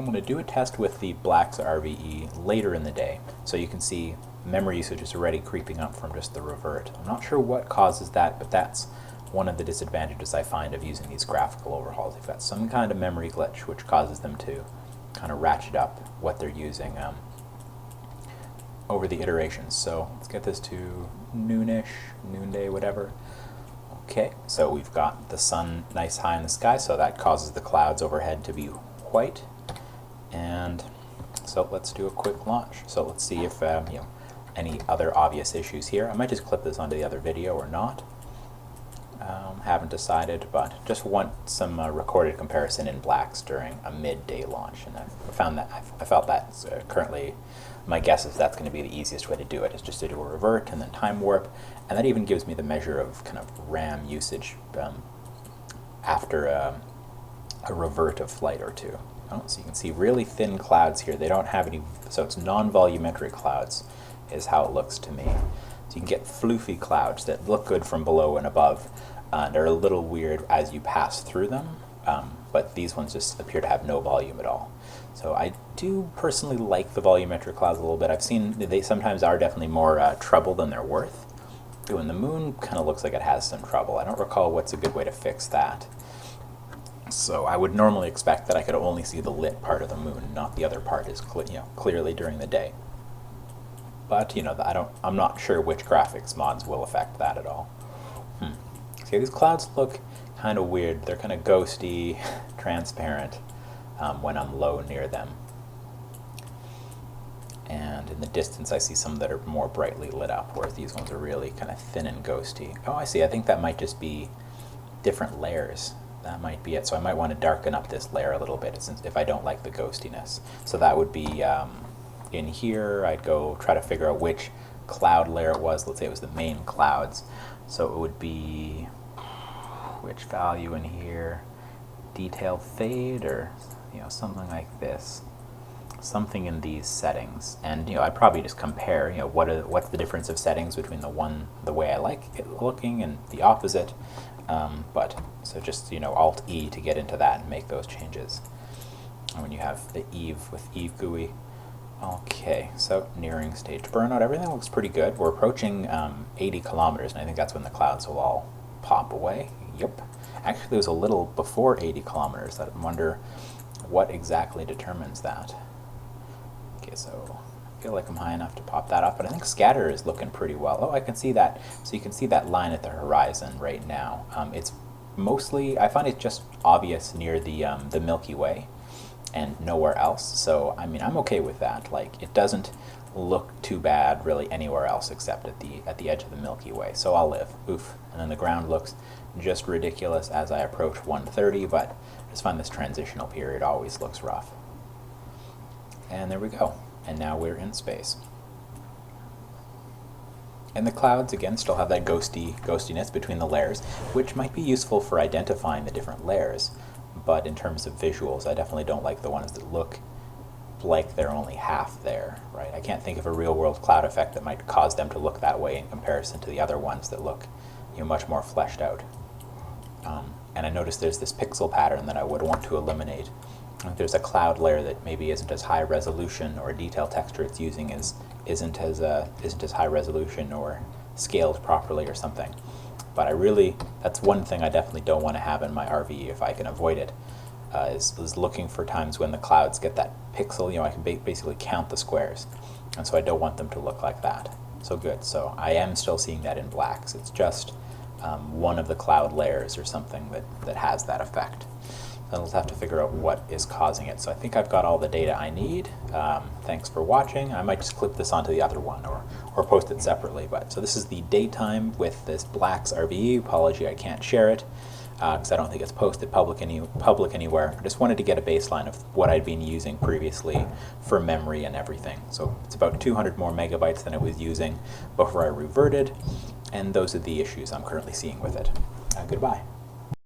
I'm going to do a test with the blacks RVE later in the day, so you can see memory usage is already creeping up from just the revert. I'm not sure what causes that, but that's one of the disadvantages I find of using these graphical overhauls. You've got some kind of memory glitch which causes them to kind of ratchet up what they're using over the iterations. So let's get this to noonish, noonday, whatever. Okay, so we've got the sun nice high in the sky, so that causes the clouds overhead to be white. And so let's do a quick launch. So let's see if any other obvious issues here. I might just clip this onto the other video or not. Haven't decided, but just want some recorded comparison in blacks during a midday launch, and I felt that currently my guess is that's going to be the easiest way to do it, is just to do a revert and then time warp, and that even gives me the measure of kind of RAM usage after a revert of flight or two. Oh, so you can see really thin clouds here. They don't have any, so it's non-volumetric clouds is how it looks to me. So you can get floofy clouds that look good from below and above. They're a little weird as you pass through them, but these ones just appear to have no volume at all. So I do personally like the volumetric clouds a little bit. I've seen they sometimes are definitely more trouble than they're worth. Ooh, and the moon kind of looks like it has some trouble. I don't recall what's a good way to fix that. So I would normally expect that I could only see the lit part of the moon, not the other part is clearly during the day. But I'm not sure which graphics mods will affect that at all. See, these clouds look kind of weird. They're kind of ghosty, transparent when I'm low near them. And in the distance I see some that are more brightly lit up, whereas these ones are really kind of thin and ghosty. Oh, I see. I think that might just be different layers. That might be it. So I might want to darken up this layer a little bit since if I don't like the ghostiness. So that would be in here. I'd go try to figure out which cloud layer it was. Let's say it was the main clouds. So it would be which value in here, detail fade, or something like this, something in these settings. And I'd probably just compare what's the difference of settings between the way I like it looking and the opposite. But so just Alt E to get into that and make those changes. And when you have the Eve with Eve GUI. Okay, so nearing stage burnout, everything looks pretty good. We're approaching 80 kilometers, and I think that's when the clouds will all pop away. Yep. Actually, it was a little before 80 kilometers. I wonder what exactly determines that. Okay, so I feel like I'm high enough to pop that off, but I think scatter is looking pretty well. Oh, I can see that. So you can see that line at the horizon right now. It's mostly, I find it just obvious near the Milky Way and nowhere else. So I mean, I'm okay with that. Like, it doesn't look too bad really anywhere else except at the edge of the Milky Way. So I'll live. Oof. And then the ground looks just ridiculous as I approach 130, but I just find this transitional period always looks rough. And there we go. And now we're in space. And the clouds, again, still have that ghostiness between the layers, which might be useful for identifying the different layers. But in terms of visuals, I definitely don't like the ones that look like they're only half there, right? I can't think of a real-world cloud effect that might cause them to look that way in comparison to the other ones that look much more fleshed out. And I noticed there's this pixel pattern that I would want to eliminate. There's a cloud layer that maybe isn't as high resolution, or a detail texture it's using isn't as high resolution or scaled properly or something. But that's one thing I definitely don't want to have in my RVE if I can avoid it, is looking for times when the clouds get that pixel, I can basically count the squares. And so I don't want them to look like that. So good. So I am still seeing that in blacks. It's just one of the cloud layers or something that has that effect. Then we'll have to figure out what is causing it. So I think I've got all the data I need. Thanks for watching. I might just clip this onto the other one or post it separately. But so this is the daytime with this blacks RVE. Apology I can't share it because I don't think it's posted public anywhere. I just wanted to get a baseline of what I'd been using previously for memory and everything. So it's about 200 more megabytes than it was using before I reverted, and those are the issues I'm currently seeing with it. Goodbye.